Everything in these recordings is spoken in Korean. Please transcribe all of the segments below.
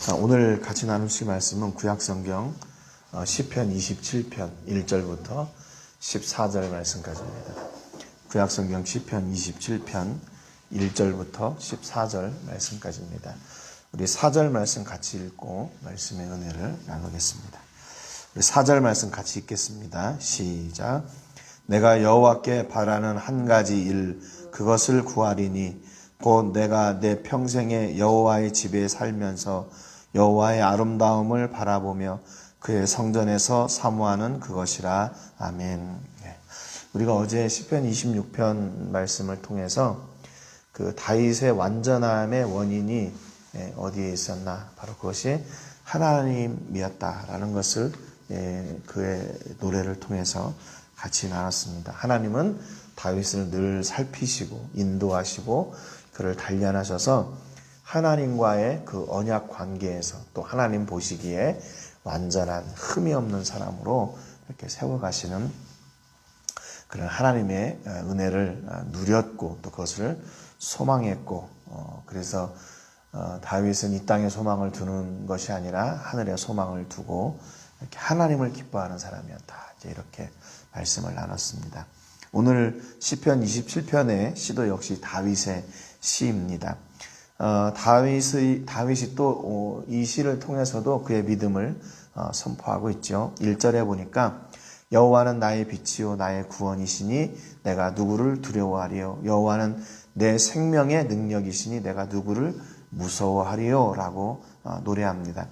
오늘 같이 나누실 말씀은 구약성경 시편 27편 1절부터 14절 말씀까지입니다. 구약성경 시편 27편 1절부터 14절 말씀까지입니다. 우리 4절 말씀 같이 읽고 말씀의 은혜를 나누겠습니다. 우리 4절 말씀 같이 읽겠습니다. 시작. 내가 여호와께 바라는 한 가지 일 그것을 구하리니 곧 내가 내 평생에 여호와의 집에 살면서 여호와의 아름다움을 바라보며 그의 성전에서 사모하는 그것이라. 아멘. 우리가 어제 시편 26편 말씀을 통해서 그 다윗의 완전함의 원인이 어디에 있었나? 바로 그것이 하나님이었다라는 것을 그의 노래를 통해서 같이 나눴습니다. 하나님은 다윗을 늘 살피시고 인도하시고 그를 단련하셔서 하나님과의 그 언약 관계에서 또 하나님 보시기에 완전한 흠이 없는 사람으로 이렇게 세워가시는 그런 하나님의 은혜를 누렸고 또 그것을 소망했고 그래서 다윗은 이 땅에 소망을 두는 것이 아니라 하늘에 소망을 두고 이렇게 하나님을 기뻐하는 사람이었다. 이제 이렇게 말씀을 나눴습니다. 오늘 시편 27편의 시도 역시 다윗의 시입니다. 다윗이 또 이 시를 통해서도 그의 믿음을 선포하고 있죠. 1절에 보니까 여호와는 나의 빛이요 나의 구원이시니 내가 누구를 두려워하리요. 여호와는 내 생명의 능력이시니 내가 누구를 무서워하리요 라고 노래합니다.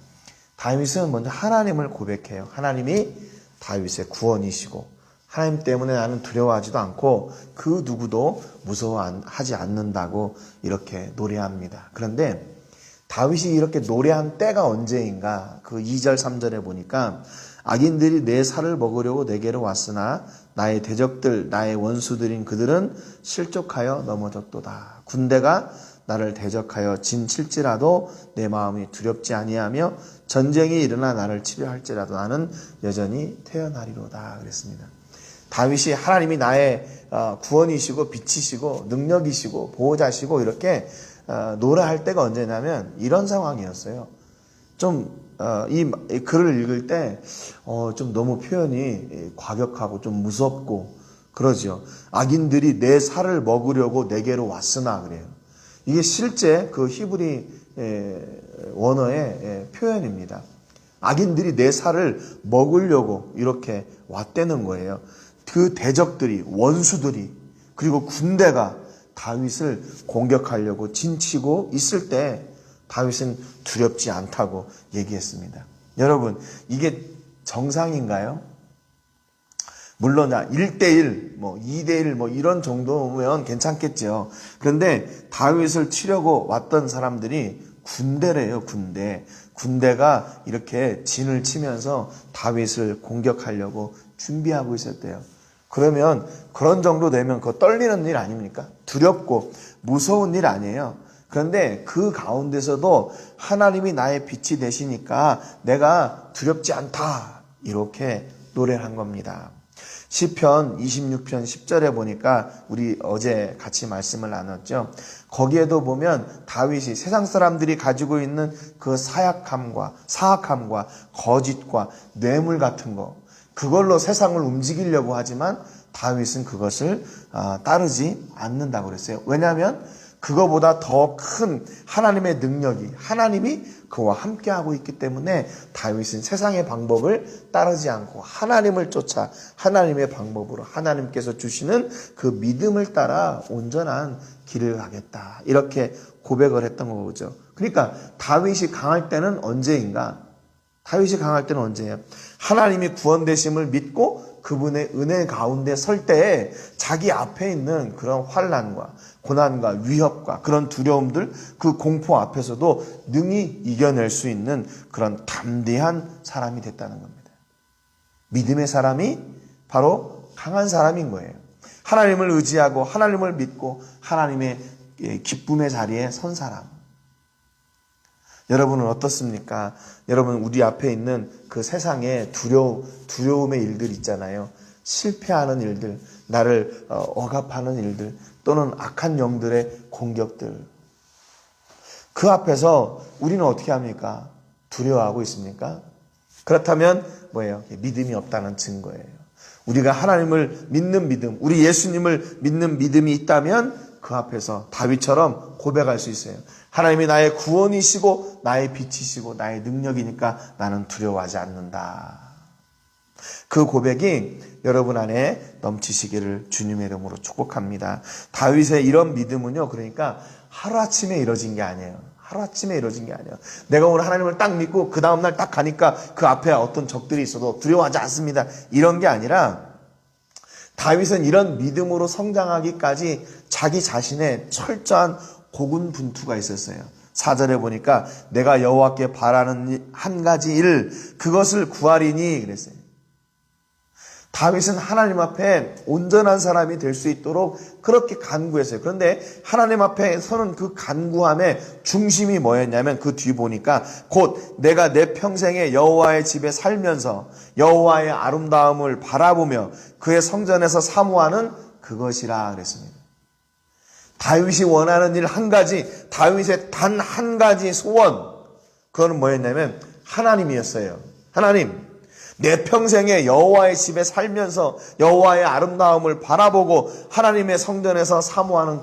다윗은 먼저 하나님을 고백해요. 하나님이 다윗의 구원이시고 하나님 때문에 나는 두려워하지도 않고 그 누구도 무서워하지 않는다고 이렇게 노래합니다. 그런데 다윗이 이렇게 노래한 때가 언제인가? 그 2절 3절에 보니까 악인들이 내 살을 먹으려고 내게로 왔으나 나의 대적들 나의 원수들인 그들은 실족하여 넘어졌도다. 군대가 나를 대적하여 진칠지라도 내 마음이 두렵지 아니하며 전쟁이 일어나 나를 치료할지라도 나는 여전히 태어나리로다 그랬습니다. 다윗이 하나님이 나의 구원이시고 빛이시고 능력이시고 보호자시고 이렇게 노래할 때가 언제냐면 이런 상황이었어요. 이 글을 읽을 때 좀 너무 표현이 과격하고 좀 무섭고 그러죠. 악인들이 내 살을 먹으려고 내게로 왔으나 그래요. 이게 실제 그 히브리 원어의 표현입니다. 악인들이 내 살을 먹으려고 이렇게 왔다는 거예요. 그 대적들이 원수들이 그리고 군대가 다윗을 공격하려고 진치고 있을 때 다윗은 두렵지 않다고 얘기했습니다. 여러분 이게 정상인가요? 물론 1대1, 2대1 이런 정도면 괜찮겠죠. 그런데 다윗을 치려고 왔던 사람들이 군대래요. 군대가 이렇게 진을 치면서 다윗을 공격하려고 준비하고 있었대요. 그러면 그런 정도 되면 그거 떨리는 일 아닙니까? 두렵고 무서운 일 아니에요. 그런데 그 가운데서도 하나님이 나의 빛이 되시니까 내가 두렵지 않다. 이렇게 노래를 한 겁니다. 시편 26편 10절에 보니까 우리 어제 같이 말씀을 나눴죠. 거기에도 보면 다윗이 세상 사람들이 가지고 있는 그 사악함과 거짓과 뇌물 같은 거 그걸로 세상을 움직이려고 하지만 다윗은 그것을 따르지 않는다고 그랬어요. 왜냐하면 그거보다 더 큰 하나님의 능력이 하나님이 그와 함께하고 있기 때문에 다윗은 세상의 방법을 따르지 않고 하나님을 쫓아 하나님의 방법으로 하나님께서 주시는 그 믿음을 따라 온전한 길을 가겠다. 이렇게 고백을 했던 거죠. 그러니까 다윗이 강할 때는 언제인가? 다윗이 강할 때는 언제예요? 하나님이 구원되심을 믿고 그분의 은혜 가운데 설 때에 자기 앞에 있는 그런 환난과 고난과 위협과 그런 두려움들 그 공포 앞에서도 능히 이겨낼 수 있는 그런 담대한 사람이 됐다는 겁니다. 믿음의 사람이 바로 강한 사람인 거예요. 하나님을 의지하고 하나님을 믿고 하나님의 기쁨의 자리에 선 사람. 여러분은 어떻습니까? 여러분 우리 앞에 있는 그 세상에 두려움의 일들 있잖아요. 실패하는 일들, 나를 억압하는 일들 또는 악한 영들의 공격들. 그 앞에서 우리는 어떻게 합니까? 두려워하고 있습니까? 그렇다면 뭐예요? 믿음이 없다는 증거예요. 우리가 하나님을 믿는 믿음, 우리 예수님을 믿는 믿음이 있다면 그 앞에서 다윗처럼 고백할 수 있어요. 하나님이 나의 구원이시고 나의 빛이시고 나의 능력이니까 나는 두려워하지 않는다. 그 고백이 여러분 안에 넘치시기를 주님의 이름으로 축복합니다. 다윗의 이런 믿음은요, 그러니까 하루아침에 이루어진 게 아니에요. 하루아침에 이루어진 게 아니에요. 내가 오늘 하나님을 딱 믿고 그 다음날 딱 가니까 그 앞에 어떤 적들이 있어도 두려워하지 않습니다. 이런 게 아니라 다윗은 이런 믿음으로 성장하기까지 자기 자신의 철저한 고군분투가 있었어요. 4절에 보니까 내가 여호와께 바라는 한 가지 일 그것을 구하리니 그랬어요. 다윗은 하나님 앞에 온전한 사람이 될 수 있도록 그렇게 간구했어요. 그런데 하나님 앞에 서는 그 간구함의 중심이 뭐였냐면 그 뒤 보니까 곧 내가 내 평생에 여호와의 집에 살면서 여호와의 아름다움을 바라보며 그의 성전에서 사모하는 그것이라 그랬습니다. 다윗이 원하는 일 한 가지, 다윗의 단 한 가지 소원, 그거는 뭐였냐면 하나님이었어요. 하나님, 내 평생에 여호와의 집에 살면서 여호와의 아름다움을 바라보고 하나님의 성전에서 사모하는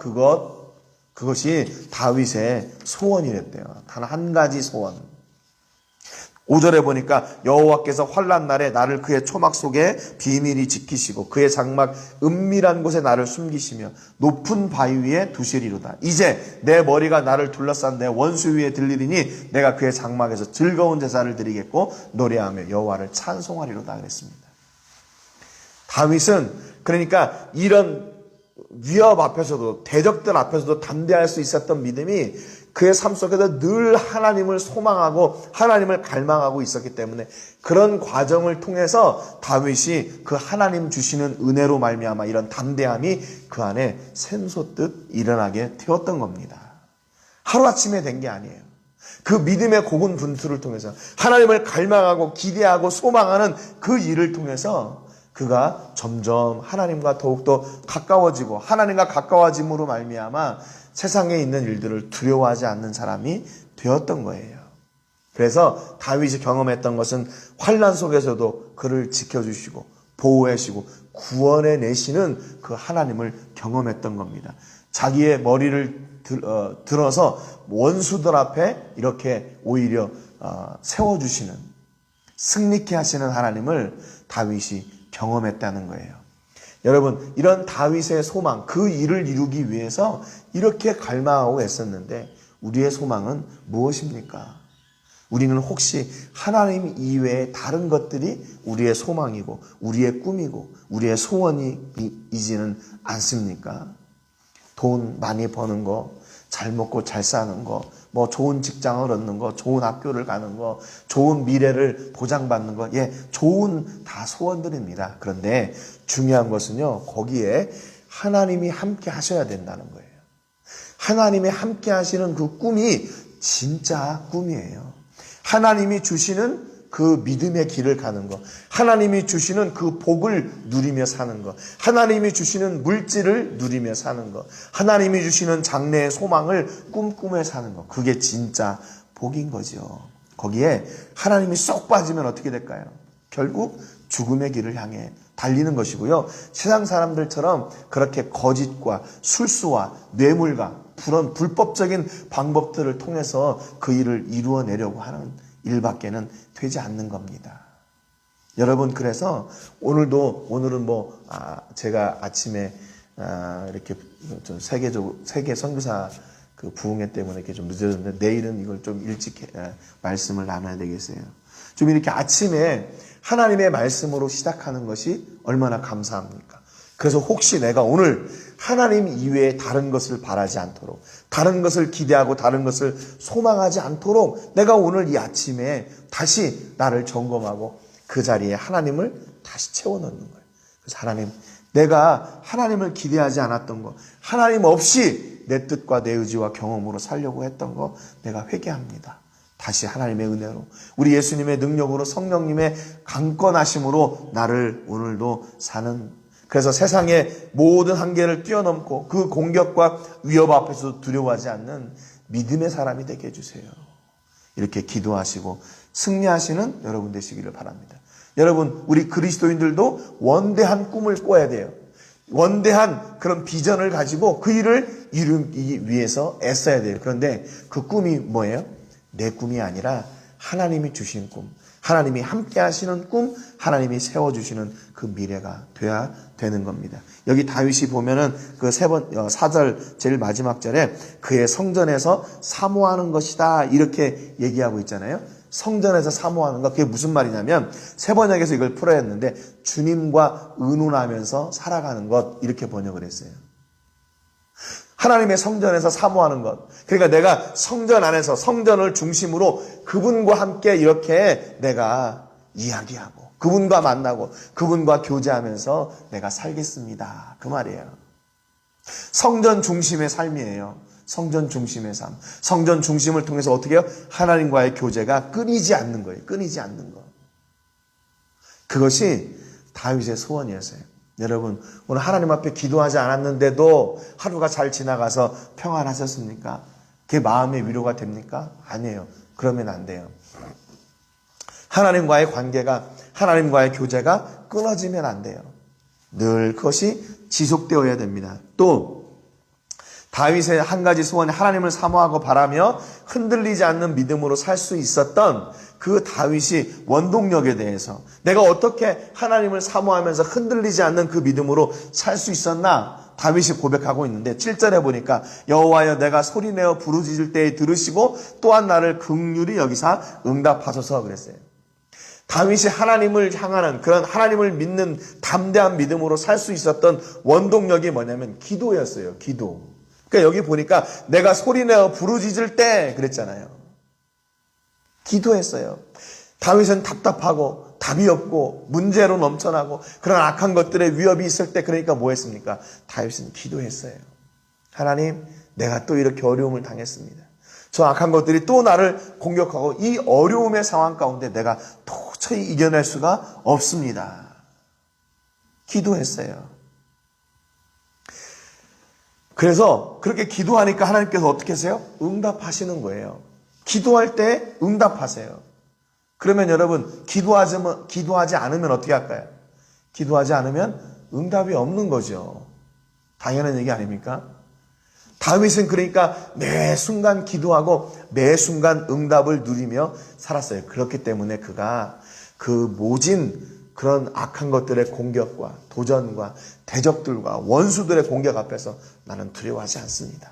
그것이 다윗의 소원이랬대요. 단 한 가지 소원. 5절에 보니까 여호와께서 환난 날에 나를 그의 초막 속에 비밀히 지키시고 그의 장막 은밀한 곳에 나를 숨기시며 높은 바위 위에 두시리로다. 이제 내 머리가 나를 둘러싼 내 원수 위에 들리리니 내가 그의 장막에서 즐거운 제사를 드리겠고 노래하며 여호와를 찬송하리로다 그랬습니다. 다윗은 그러니까 이런 위협 앞에서도 대적들 앞에서도 담대할 수 있었던 믿음이 그의 삶 속에서 늘 하나님을 소망하고 하나님을 갈망하고 있었기 때문에 그런 과정을 통해서 다윗이 그 하나님 주시는 은혜로 말미암아 이런 담대함이 그 안에 샘솟듯 일어나게 되었던 겁니다. 하루아침에 된 게 아니에요. 그 믿음의 고군분투를 통해서 하나님을 갈망하고 기대하고 소망하는 그 일을 통해서 그가 점점 하나님과 더욱더 가까워지고 하나님과 가까워짐으로 말미암아 세상에 있는 일들을 두려워하지 않는 사람이 되었던 거예요. 그래서 다윗이 경험했던 것은 환난 속에서도 그를 지켜주시고 보호하시고 구원해 내시는 그 하나님을 경험했던 겁니다. 자기의 머리를 들어서 원수들 앞에 이렇게 오히려 세워주시는 승리케 하시는 하나님을 다윗이 경험했다는 거예요. 여러분, 이런 다윗의 소망, 그 일을 이루기 위해서 이렇게 갈망하고 애썼는데 우리의 소망은 무엇입니까? 우리는 혹시 하나님 이외에 다른 것들이 우리의 소망이고 우리의 꿈이고 우리의 소원이지는 않습니까? 돈 많이 버는 거, 잘 먹고 잘 사는 거, 뭐 좋은 직장을 얻는 거, 좋은 학교를 가는 거, 좋은 미래를 보장받는 거, 좋은 다 소원들입니다. 그런데 중요한 것은요, 거기에 하나님이 함께 하셔야 된다는 거예요. 하나님이 함께 하시는 그 꿈이 진짜 꿈이에요. 하나님이 주시는 그 믿음의 길을 가는 것, 하나님이 주시는 그 복을 누리며 사는 것, 하나님이 주시는 물질을 누리며 사는 것, 하나님이 주시는 장래의 소망을 꿈꾸며 사는 것, 그게 진짜 복인 거죠. 거기에 하나님이 쏙 빠지면 어떻게 될까요? 결국 죽음의 길을 향해 달리는 것이고요. 세상 사람들처럼 그렇게 거짓과 술수와 뇌물과 그런 불법적인 방법들을 통해서 그 일을 이루어내려고 하는 일밖에는 되지 않는 겁니다. 여러분, 그래서 오늘은 제가 아침에 이렇게 좀 세계 선교사 그 부흥회 때문에 이렇게 좀 늦어졌는데 내일은 이걸 좀 일찍 말씀을 나눠야 되겠어요. 좀 이렇게 아침에 하나님의 말씀으로 시작하는 것이 얼마나 감사합니까? 그래서 혹시 내가 오늘 하나님 이외에 다른 것을 바라지 않도록, 다른 것을 기대하고 다른 것을 소망하지 않도록 내가 오늘 이 아침에 다시 나를 점검하고 그 자리에 하나님을 다시 채워넣는 거예요. 그래서 하나님, 내가 하나님을 기대하지 않았던 거, 하나님 없이 내 뜻과 내 의지와 경험으로 살려고 했던 거 내가 회개합니다. 다시 하나님의 은혜로, 우리 예수님의 능력으로, 성령님의 강권하심으로 나를 오늘도 사는, 그래서 세상의 모든 한계를 뛰어넘고 그 공격과 위협 앞에서 두려워하지 않는 믿음의 사람이 되게 해주세요. 이렇게 기도하시고 승리하시는 여러분 되시기를 바랍니다. 여러분, 우리 그리스도인들도 원대한 꿈을 꿔야 돼요. 원대한 그런 비전을 가지고 그 일을 이루기 위해서 애써야 돼요. 그런데 그 꿈이 뭐예요? 내 꿈이 아니라 하나님이 주신 꿈, 하나님이 함께 하시는 꿈, 하나님이 세워주시는 그 미래가 돼야 되는 겁니다. 여기 다윗이 보면은 그 4절 제일 마지막 절에 그의 성전에서 사모하는 것이다 이렇게 얘기하고 있잖아요. 성전에서 사모하는 것, 그게 무슨 말이냐면 세번역에서 이걸 풀어야 했는데 주님과 의논하면서 살아가는 것 이렇게 번역을 했어요. 하나님의 성전에서 사모하는 것. 그러니까 내가 성전 안에서 성전을 중심으로 그분과 함께 이렇게 내가 이야기하고 그분과 만나고 그분과 교제하면서 내가 살겠습니다. 그 말이에요. 성전 중심의 삶이에요. 성전 중심의 삶. 성전 중심을 통해서 어떻게 해요? 하나님과의 교제가 끊이지 않는 거예요. 끊이지 않는 거. 그것이 다윗의 소원이었어요. 여러분, 오늘 하나님 앞에 기도하지 않았는데도 하루가 잘 지나가서 평안하셨습니까? 그게 마음의 위로가 됩니까? 아니에요. 그러면 안 돼요. 하나님과의 관계가, 하나님과의 교제가 끊어지면 안 돼요. 늘 그것이 지속되어야 됩니다. 또 다윗의 한 가지 소원이 하나님을 사모하고 바라며 흔들리지 않는 믿음으로 살 수 있었던 그 다윗이 원동력에 대해서 내가 어떻게 하나님을 사모하면서 흔들리지 않는 그 믿음으로 살 수 있었나 다윗이 고백하고 있는데 7절에 보니까 여호와여 내가 소리내어 부르짖을 때에 들으시고 또한 나를 긍휼히 여기사 응답하소서 그랬어요. 다윗이 하나님을 향하는 그런 하나님을 믿는 담대한 믿음으로 살 수 있었던 원동력이 뭐냐면 기도였어요. 기도. 그러니까 여기 보니까 내가 소리내어 부르짖을 때 그랬잖아요. 기도했어요. 다윗은 답답하고 답이 없고 문제로 넘쳐나고 그런 악한 것들의 위협이 있을 때 그러니까 뭐 했습니까? 다윗은 기도했어요. 하나님, 내가 또 이렇게 어려움을 당했습니다. 저 악한 것들이 또 나를 공격하고 이 어려움의 상황 가운데 내가 도저히 이겨낼 수가 없습니다. 기도했어요. 그래서 그렇게 기도하니까 하나님께서 어떻게 하세요? 응답하시는 거예요. 기도할 때 응답하세요. 그러면 여러분 기도하지 않으면 어떻게 할까요? 기도하지 않으면 응답이 없는 거죠. 당연한 얘기 아닙니까? 다윗은 그러니까 매 순간 기도하고 매 순간 응답을 누리며 살았어요. 그렇기 때문에 그가 그 모진 그런 악한 것들의 공격과 도전과 대적들과 원수들의 공격 앞에서 나는 두려워하지 않습니다.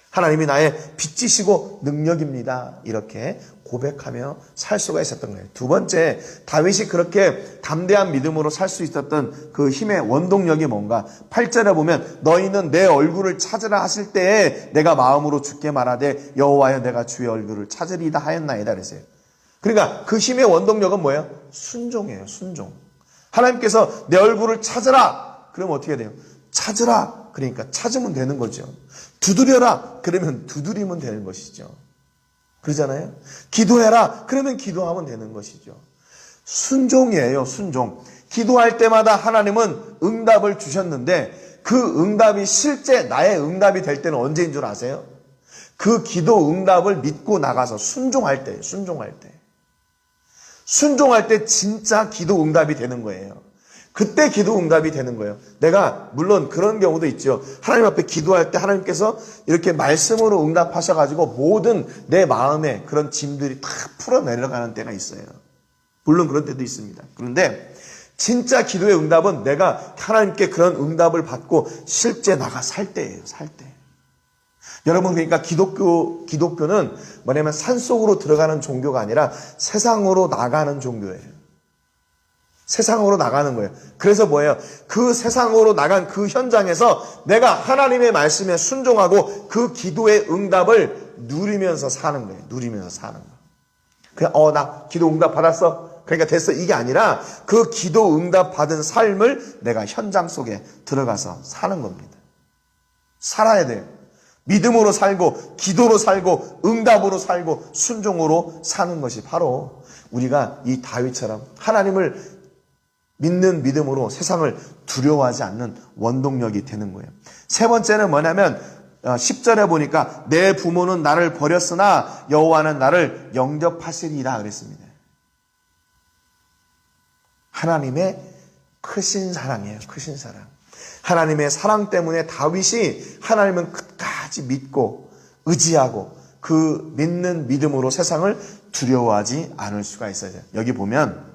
하나님이 나의 빛이시고 능력입니다. 이렇게 고백하며 살 수가 있었던 거예요. 두 번째, 다윗이 그렇게 담대한 믿음으로 살 수 있었던 그 힘의 원동력이 뭔가 8절에 보면 너희는 내 얼굴을 찾으라 하실 때에 내가 마음으로 주께 말하되 여호와여 내가 주의 얼굴을 찾으리다 하였나이다 그랬어요. 그러니까 그 힘의 원동력은 뭐예요? 순종이에요. 순종. 하나님께서 내 얼굴을 찾으라. 그러면 어떻게 돼요? 찾으라. 그러니까 찾으면 되는 거죠. 두드려라. 그러면 두드리면 되는 것이죠. 그러잖아요. 기도해라. 그러면 기도하면 되는 것이죠. 순종이에요. 순종. 기도할 때마다 하나님은 응답을 주셨는데 그 응답이 실제 나의 응답이 될 때는 언제인 줄 아세요? 그 기도 응답을 믿고 나가서 순종할 때, 순종할 때. 순종할 때 진짜 기도 응답이 되는 거예요. 그때 기도 응답이 되는 거예요. 내가 물론 그런 경우도 있죠. 하나님 앞에 기도할 때 하나님께서 이렇게 말씀으로 응답하셔가지고 모든 내 마음에 그런 짐들이 다 풀어내려가는 때가 있어요. 물론 그런 때도 있습니다. 그런데 진짜 기도의 응답은 내가 하나님께 그런 응답을 받고 실제 나가 살 때예요. 살 때. 여러분, 그러니까 기독교는 뭐냐면 산속으로 들어가는 종교가 아니라 세상으로 나가는 종교예요. 세상으로 나가는 거예요. 그래서 뭐예요? 그 세상으로 나간 그 현장에서 내가 하나님의 말씀에 순종하고 그 기도의 응답을 누리면서 사는 거예요. 누리면서 사는 거. 그냥 나 기도 응답 받았어. 그러니까 됐어. 이게 아니라 그 기도 응답 받은 삶을 내가 현장 속에 들어가서 사는 겁니다. 살아야 돼요. 믿음으로 살고 기도로 살고 응답으로 살고 순종으로 사는 것이 바로 우리가 이 다윗처럼 하나님을 믿는 믿음으로 세상을 두려워하지 않는 원동력이 되는 거예요. 세 번째는 뭐냐면 10절에 보니까 내 부모는 나를 버렸으나 여호와는 나를 영접하시리라 그랬습니다. 하나님의 크신 사랑이에요. 크신 사랑. 하나님의 사랑 때문에 다윗이 하나님은 끝까지 믿고 의지하고 그 믿는 믿음으로 세상을 두려워하지 않을 수가 있어요. 여기 보면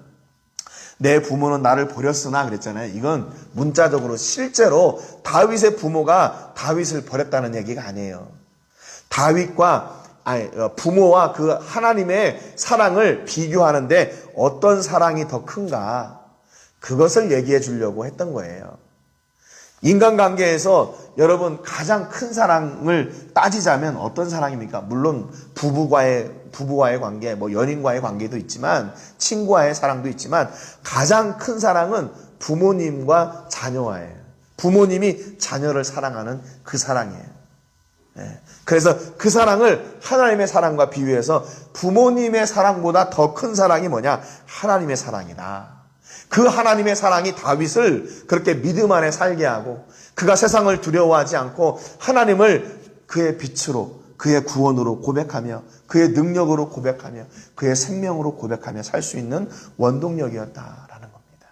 내 부모는 나를 버렸으나 그랬잖아요. 이건 문자적으로 실제로 다윗의 부모가 다윗을 버렸다는 얘기가 아니에요. 부모와 그 하나님의 사랑을 비교하는데 어떤 사랑이 더 큰가? 그것을 얘기해 주려고 했던 거예요. 인간관계에서 여러분 가장 큰 사랑을 따지자면 어떤 사랑입니까? 물론 부부와의 관계, 연인과의 관계도 있지만 친구와의 사랑도 있지만 가장 큰 사랑은 부모님과 자녀와예요. 부모님이 자녀를 사랑하는 그 사랑이에요. 그래서 그 사랑을 하나님의 사랑과 비유해서 부모님의 사랑보다 더 큰 사랑이 뭐냐? 하나님의 사랑이다. 그 하나님의 사랑이 다윗을 그렇게 믿음 안에 살게 하고 그가 세상을 두려워하지 않고 하나님을 그의 빛으로 그의 구원으로 고백하며 그의 능력으로 고백하며 그의 생명으로 고백하며 살 수 있는 원동력이었다라는 겁니다.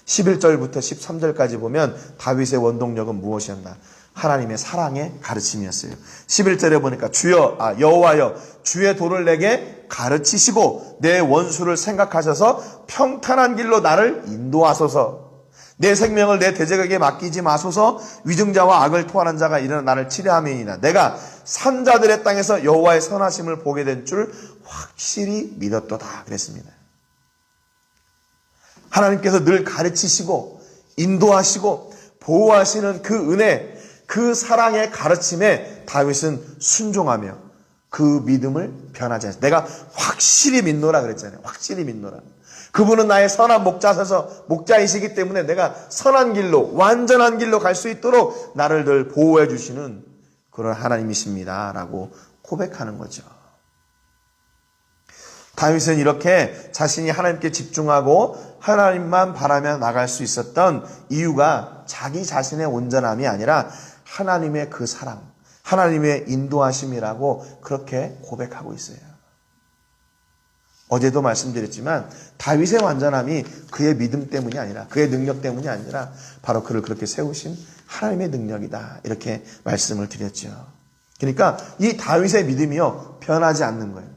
11절부터 13절까지 보면 다윗의 원동력은 무엇이었나? 하나님의 사랑의 가르침이었어요. 11절에 보니까 여호와여 주의 도를 내게 가르치시고 내 원수를 생각하셔서 평탄한 길로 나를 인도하소서. 내 생명을 내 대적에게 맡기지 마소서. 위증자와 악을 토하는 자가 일어나 나를 치려함이니이다. 내가 산자들의 땅에서 여호와의 선하심을 보게 된 줄 확실히 믿었도다 그랬습니다. 하나님께서 늘 가르치시고 인도하시고 보호하시는 그 은혜, 그 사랑의 가르침에 다윗은 순종하며 그 믿음을 변하지 않습니다. 내가 확실히 믿노라 그랬잖아요. 확실히 믿노라. 그분은 나의 선한 목자이시기 때문에 내가 선한 길로, 완전한 길로 갈 수 있도록 나를 늘 보호해 주시는 그런 하나님이십니다. 라고 고백하는 거죠. 다윗은 이렇게 자신이 하나님께 집중하고 하나님만 바라며 나갈 수 있었던 이유가 자기 자신의 온전함이 아니라 하나님의 그 사랑, 하나님의 인도하심이라고 그렇게 고백하고 있어요. 어제도 말씀드렸지만 다윗의 완전함이 그의 믿음 때문이 아니라 그의 능력 때문이 아니라 바로 그를 그렇게 세우신 하나님의 능력이다. 이렇게 말씀을 드렸죠. 그러니까 이 다윗의 믿음이요 변하지 않는 거예요.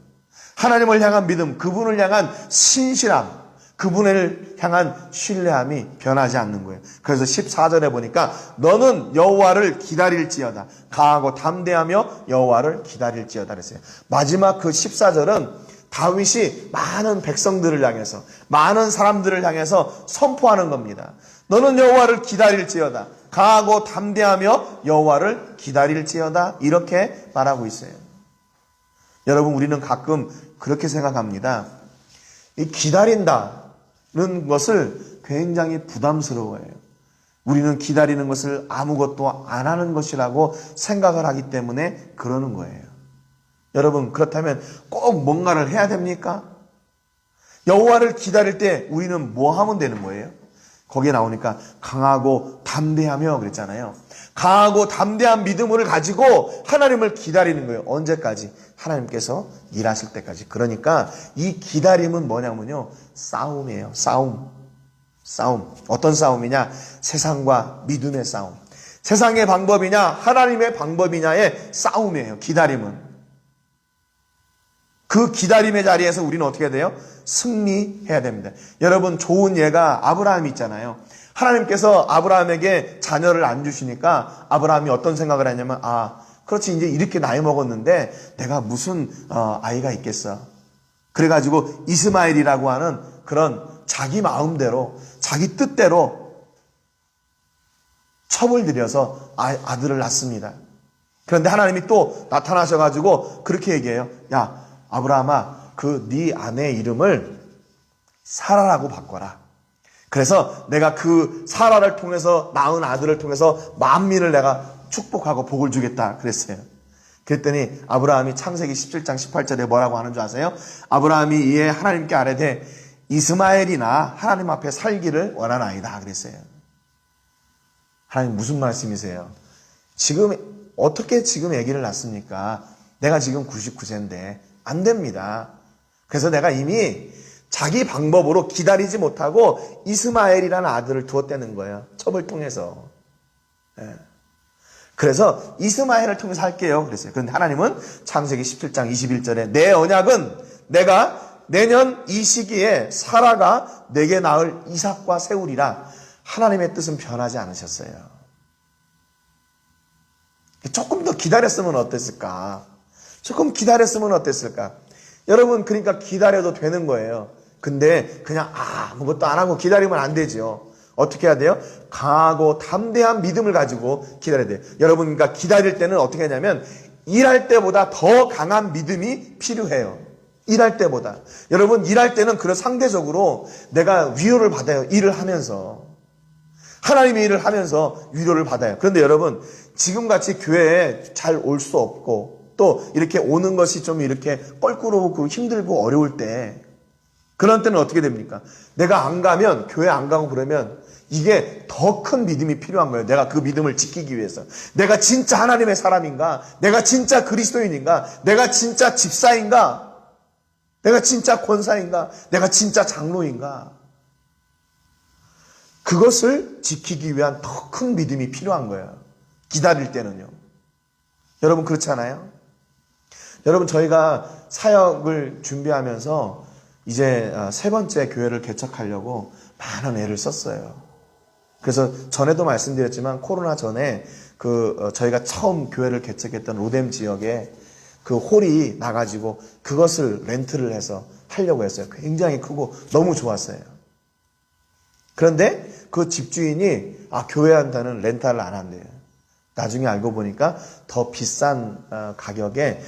하나님을 향한 믿음, 그분을 향한 신실함, 그분을 향한 신뢰함이 변하지 않는 거예요. 그래서 14절에 보니까 너는 여호와를 기다릴지어다. 강하고 담대하며 여호와를 기다릴지어다 그랬어요. 마지막 그 14절은 다윗이 많은 백성들을 향해서 많은 사람들을 향해서 선포하는 겁니다. 너는 여호와를 기다릴지어다. 강하고 담대하며 여호와를 기다릴지어다. 이렇게 말하고 있어요. 여러분 우리는 가끔 그렇게 생각합니다. 이 기다린다는 것을 굉장히 부담스러워해요. 우리는 기다리는 것을 아무것도 안 하는 것이라고 생각을 하기 때문에 그러는 거예요. 여러분 그렇다면 꼭 뭔가를 해야 됩니까? 여호와를 기다릴 때 우리는 뭐 하면 되는 거예요? 거기에 나오니까 강하고 담대하며 그랬잖아요. 강하고 담대한 믿음을 가지고 하나님을 기다리는 거예요. 언제까지? 하나님께서 일하실 때까지. 그러니까 이 기다림은 뭐냐면요. 싸움이에요. 싸움. 어떤 싸움이냐? 세상과 믿음의 싸움. 세상의 방법이냐? 하나님의 방법이냐의 싸움이에요. 기다림은. 그 기다림의 자리에서 우리는 어떻게 해야 돼요? 승리해야 됩니다. 여러분 좋은 예가 아브라함이 있잖아요. 하나님께서 아브라함에게 자녀를 안 주시니까 아브라함이 어떤 생각을 했냐면 그렇지 이제 이렇게 나이 먹었는데 내가 무슨 아이가 있겠어. 그래가지고 이스마엘이라고 하는 그런 자기 마음대로 자기 뜻대로 첩을 들여서 아들을 낳습니다. 그런데 하나님이 또 나타나셔가지고 그렇게 얘기해요. 야 아브라함아 네 아내의 이름을 사라라고 바꿔라. 그래서 내가 그 사라를 통해서 낳은 아들을 통해서 만민을 내가 축복하고 복을 주겠다 그랬어요. 그랬더니 아브라함이 창세기 17장 18절에 뭐라고 하는 줄 아세요? 아브라함이 이에 하나님께 아뢰되 이스마엘이나 하나님 앞에 살기를 원하나이다 그랬어요. 하나님 무슨 말씀이세요? 지금 어떻게 지금 아기를 낳습니까? 내가 지금 99세인데 안 됩니다. 그래서 내가 이미 자기 방법으로 기다리지 못하고 이스마엘이라는 아들을 두었다는 거예요. 첩을 통해서. 예. 그래서 이스마엘을 통해서 할게요. 그랬어요. 그런데 하나님은 창세기 17장 21절에 내 언약은 내가 내년 이 시기에 사라가 내게 낳을 이삭과 세우리라. 하나님의 뜻은 변하지 않으셨어요. 조금 더 기다렸으면 어땠을까? 조금 기다렸으면 어땠을까? 여러분, 그러니까 기다려도 되는 거예요. 근데 그냥 아무것도 안 하고 기다리면 안 되죠. 어떻게 해야 돼요? 강하고 담대한 믿음을 가지고 기다려야 돼요. 여러분, 그러니까 기다릴 때는 어떻게 하냐면 일할 때보다 더 강한 믿음이 필요해요. 일할 때보다. 여러분, 일할 때는 그런 상대적으로 내가 위로를 받아요. 일을 하면서. 하나님의 일을 하면서 위로를 받아요. 그런데 여러분, 지금같이 교회에 잘 올 수 없고 또 이렇게 오는 것이 좀 이렇게 껄끄러우고 힘들고 어려울 때 그런 때는 어떻게 됩니까? 내가 안 가면, 교회 안 가고 그러면 이게 더 큰 믿음이 필요한 거예요. 내가 그 믿음을 지키기 위해서. 내가 진짜 하나님의 사람인가? 내가 진짜 그리스도인인가? 내가 진짜 집사인가? 내가 진짜 권사인가? 내가 진짜 장로인가? 그것을 지키기 위한 더 큰 믿음이 필요한 거예요. 기다릴 때는요. 여러분 그렇지 않아요? 여러분 저희가 사역을 준비하면서 이제 세 번째 교회를 개척하려고 많은 애를 썼어요. 그래서 전에도 말씀드렸지만 코로나 전에 저희가 처음 교회를 개척했던 로뎀 지역에 그 홀이 나가지고 그것을 렌트를 해서 하려고 했어요. 굉장히 크고 너무 좋았어요. 그런데 그 집주인이 교회 한다는 렌탈을 안 한대요. 나중에 알고 보니까 더 비싼 가격에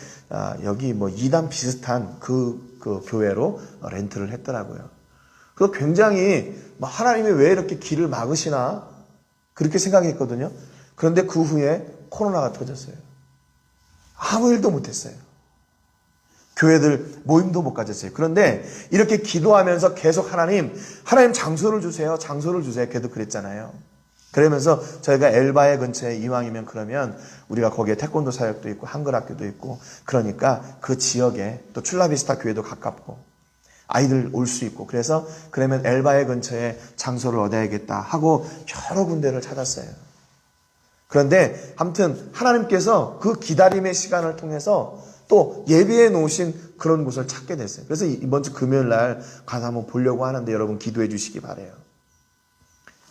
여기 뭐 2단 비슷한 그 교회로 렌트를 했더라고요. 그거 굉장히 하나님이 왜 이렇게 길을 막으시나 그렇게 생각했거든요. 그런데 그 후에 코로나가 터졌어요. 아무 일도 못했어요. 교회들 모임도 못 가졌어요. 그런데 이렇게 기도하면서 계속 하나님 장소를 주세요. 장소를 주세요. 걔도 그랬잖아요. 그러면서 저희가 엘바에 근처에 이왕이면 그러면 우리가 거기에 태권도 사역도 있고 한글 학교도 있고 그러니까 그 지역에 또 출라비스타 교회도 가깝고 아이들 올 수 있고 그래서 그러면 엘바에 근처에 장소를 얻어야겠다 하고 여러 군데를 찾았어요. 그런데 아무튼 하나님께서 그 기다림의 시간을 통해서 또 예비해 놓으신 그런 곳을 찾게 됐어요. 그래서 이번 주 금요일 날 가서 한번 보려고 하는데 여러분 기도해 주시기 바라요.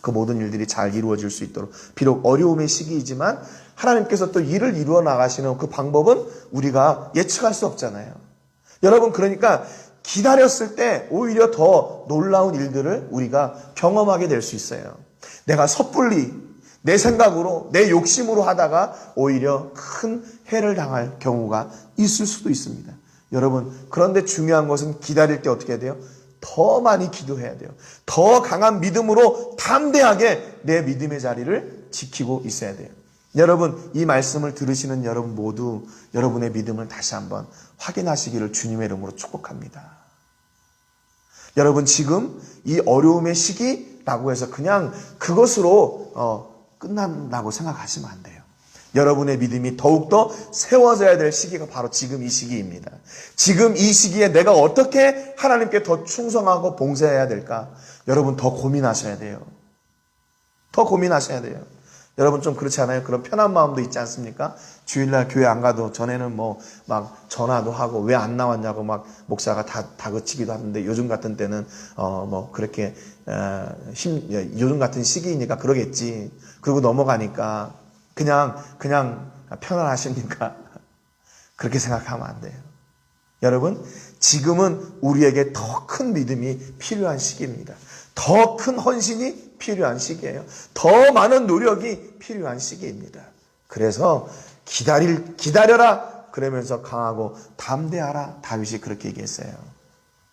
그 모든 일들이 잘 이루어질 수 있도록 비록 어려움의 시기이지만 하나님께서 또 일을 이루어 나가시는 그 방법은 우리가 예측할 수 없잖아요. 여러분 그러니까 기다렸을 때 오히려 더 놀라운 일들을 우리가 경험하게 될 수 있어요. 내가 섣불리 내 생각으로 내 욕심으로 하다가 오히려 큰 해를 당할 경우가 있을 수도 있습니다. 여러분 그런데 중요한 것은 기다릴 때 어떻게 해야 돼요? 더 많이 기도해야 돼요. 더 강한 믿음으로 담대하게 내 믿음의 자리를 지키고 있어야 돼요. 여러분 이 말씀을 들으시는 여러분 모두 여러분의 믿음을 다시 한번 확인하시기를 주님의 이름으로 축복합니다. 여러분 지금 이 어려움의 시기라고 해서 그냥 그것으로 끝난다고 생각하시면 안 돼요. 여러분의 믿음이 더욱더 세워져야 될 시기가 바로 지금 이 시기입니다. 지금 이 시기에 내가 어떻게 하나님께 더 충성하고 봉사해야 될까? 여러분 더 고민하셔야 돼요. 더 고민하셔야 돼요. 여러분 좀 그렇지 않아요? 그런 편한 마음도 있지 않습니까? 주일날 교회 안 가도 전에는 막 전화도 하고 왜 안 나왔냐고 막 목사가 다그치기도 하는데 요즘 같은 때는 그렇게 요즘 같은 시기이니까 그러겠지. 그리고 넘어가니까 그냥 편안하십니까? 그렇게 생각하면 안 돼요. 여러분 지금은 우리에게 더 큰 믿음이 필요한 시기입니다. 더 큰 헌신이 필요한 시기예요. 더 많은 노력이 필요한 시기입니다. 그래서 기다려라 그러면서 강하고 담대하라 다윗이 그렇게 얘기했어요.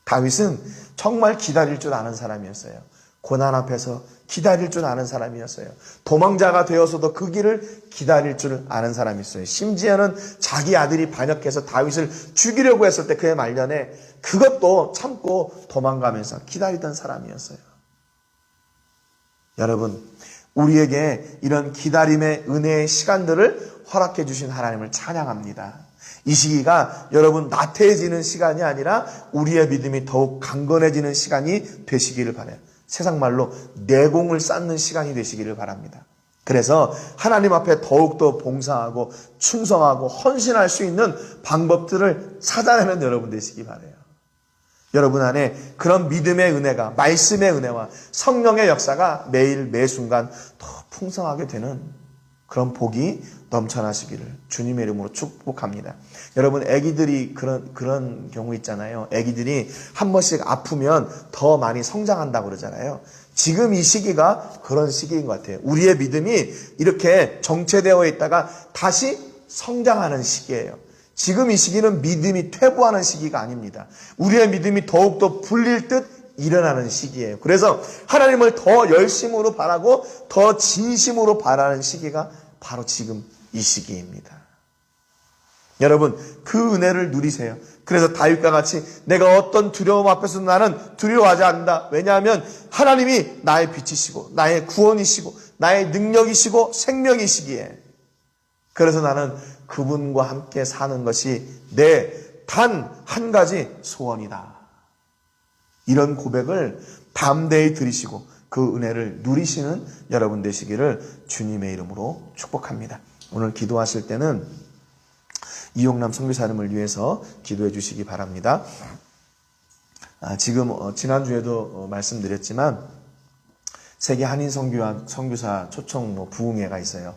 다윗은 정말 기다릴 줄 아는 사람이었어요. 고난 앞에서 기다릴 줄 아는 사람이었어요. 도망자가 되어서도 그 길을 기다릴 줄 아는 사람이었어요. 심지어는 자기 아들이 반역해서 다윗을 죽이려고 했을 때 그의 말년에 그것도 참고 도망가면서 기다리던 사람이었어요. 여러분 우리에게 이런 기다림의 은혜의 시간들을 허락해 주신 하나님을 찬양합니다. 이 시기가 여러분 나태해지는 시간이 아니라 우리의 믿음이 더욱 강건해지는 시간이 되시기를 바라요. 세상 말로 내공을 쌓는 시간이 되시기를 바랍니다. 그래서 하나님 앞에 더욱더 봉사하고 충성하고 헌신할 수 있는 방법들을 찾아내는 여러분 되시기 바라요. 여러분 안에 그런 믿음의 은혜가, 말씀의 은혜와 성령의 역사가 매일 매순간 더 풍성하게 되는 그런 복이 넘쳐나시기를 주님의 이름으로 축복합니다. 여러분, 아기들이 그런 경우 있잖아요. 아기들이 한 번씩 아프면 더 많이 성장한다고 그러잖아요. 지금 이 시기가 그런 시기인 것 같아요. 우리의 믿음이 이렇게 정체되어 있다가 다시 성장하는 시기예요. 지금 이 시기는 믿음이 퇴보하는 시기가 아닙니다. 우리의 믿음이 더욱더 불릴 듯 일어나는 시기예요. 그래서 하나님을 더 열심으로 바라고 더 진심으로 바라는 시기가 바로 지금 이 시기입니다. 여러분, 그 은혜를 누리세요. 그래서 다윗과 같이 내가 어떤 두려움 앞에서 나는 두려워하지 않는다. 왜냐하면 하나님이 나의 빛이시고 나의 구원이시고 나의 능력이시고 생명이시기에, 그래서 나는 그분과 함께 사는 것이 내 단 한 가지 소원이다. 이런 고백을 담대히 들으시고 그 은혜를 누리시는 여러분 되시기를 주님의 이름으로 축복합니다. 오늘 기도하실 때는 이용남 선교사님을 위해서 기도해 주시기 바랍니다. 지금 지난주에도 말씀드렸지만 세계 한인 선교사 초청 부흥회가 있어요.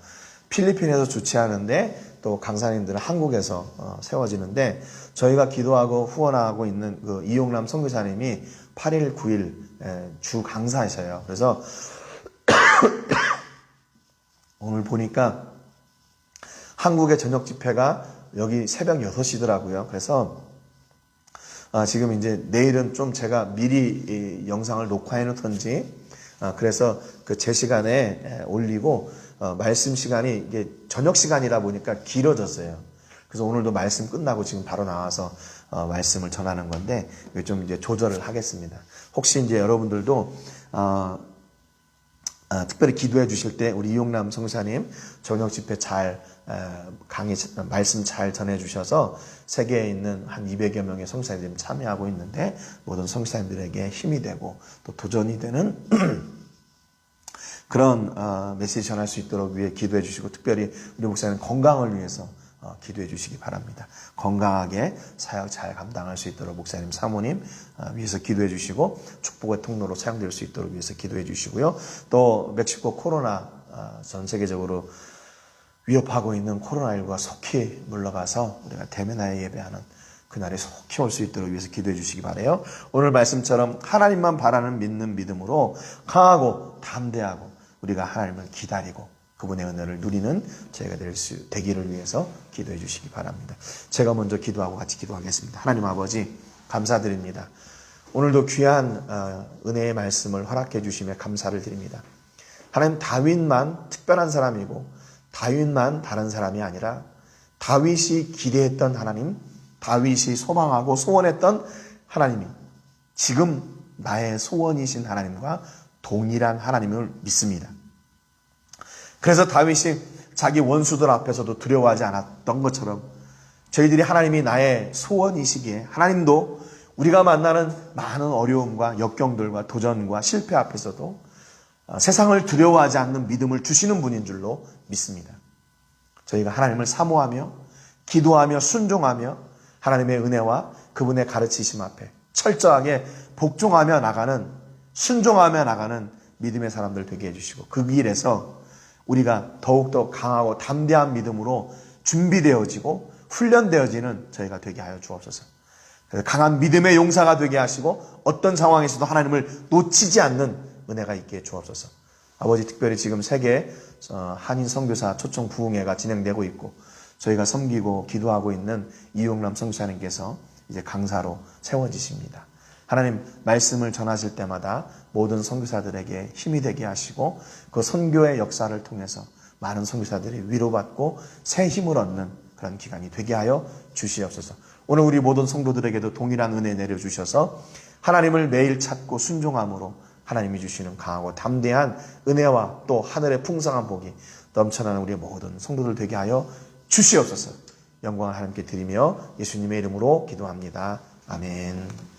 필리핀에서 주최하는데 또 강사님들은 한국에서 세워지는데, 저희가 기도하고 후원하고 있는 그 이용남 선교사님이 8일, 9일 주 강사이셔요. 그래서 오늘 보니까 한국의 저녁 집회가 여기 새벽 6시더라고요. 그래서 지금 이제 내일은 좀 제가 미리 이 영상을 녹화해 놓던지, 그래서 그 제 시간에 올리고, 말씀 시간이 이게 저녁 시간이다 보니까 길어졌어요. 그래서 오늘도 말씀 끝나고 지금 바로 나와서 말씀을 전하는 건데, 좀 이제 조절을 하겠습니다. 혹시 이제 여러분들도 특별히 기도해 주실 때 우리 이용남 성사님 저녁 집회 잘 강의 말씀 잘 전해 주셔서 세계에 있는 한 200여 명의 성사님들이 참여하고 있는데, 모든 성사님들에게 힘이 되고 또 도전이 되는 그런 메시지 전할 수 있도록 위해 기도해 주시고, 특별히 우리 목사님 건강을 위해서 기도해 주시기 바랍니다. 건강하게 사역 잘 감당할 수 있도록 목사님, 사모님 위해서 기도해 주시고, 축복의 통로로 사용될 수 있도록 위해서 기도해 주시고요. 또 멕시코 코로나 전 세계적으로 위협하고 있는 코로나19가 속히 물러가서 우리가 대면하여 예배하는 그날이 속히 올 수 있도록 위해서 기도해 주시기 바라요. 오늘 말씀처럼 하나님만 바라는 믿는 믿음으로 강하고 담대하고 우리가 하나님을 기다리고 그분의 은혜를 누리는 저희가 되기를 위해서 기도해 주시기 바랍니다. 제가 먼저 기도하고 같이 기도하겠습니다. 하나님 아버지, 감사드립니다. 오늘도 귀한 은혜의 말씀을 허락해 주시며 감사를 드립니다. 하나님, 다윗만 특별한 사람이고 다윗만 다른 사람이 아니라 다윗이 기대했던 하나님, 다윗이 소망하고 소원했던 하나님이 지금 나의 소원이신 하나님과 동일한 하나님을 믿습니다. 그래서 다윗이 자기 원수들 앞에서도 두려워하지 않았던 것처럼 저희들이 하나님이 나의 소원이시기에 하나님도 우리가 만나는 많은 어려움과 역경들과 도전과 실패 앞에서도 세상을 두려워하지 않는 믿음을 주시는 분인 줄로 믿습니다. 저희가 하나님을 사모하며 기도하며 순종하며 하나님의 은혜와 그분의 가르치심 앞에 철저하게 복종하며 나가는, 순종하며 나가는 믿음의 사람들 되게 해주시고, 그 길에서 우리가 더욱더 강하고 담대한 믿음으로 준비되어지고 훈련되어지는 저희가 되게 하여 주옵소서. 그래서 강한 믿음의 용사가 되게 하시고 어떤 상황에서도 하나님을 놓치지 않는 은혜가 있게 해 주옵소서. 아버지, 특별히 지금 세계 한인 선교사 초청 부흥회가 진행되고 있고 저희가 섬기고 기도하고 있는 이용남 선교사님께서 이제 강사로 세워지십니다. 하나님, 말씀을 전하실 때마다 모든 선교사들에게 힘이 되게 하시고 그 선교의 역사를 통해서 많은 선교사들이 위로받고 새 힘을 얻는 그런 기간이 되게 하여 주시옵소서. 오늘 우리 모든 성도들에게도 동일한 은혜 내려주셔서 하나님을 매일 찾고 순종함으로 하나님이 주시는 강하고 담대한 은혜와 또 하늘의 풍성한 복이 넘쳐나는 우리의 모든 성도들 되게 하여 주시옵소서. 영광을 하나님께 드리며 예수님의 이름으로 기도합니다. 아멘.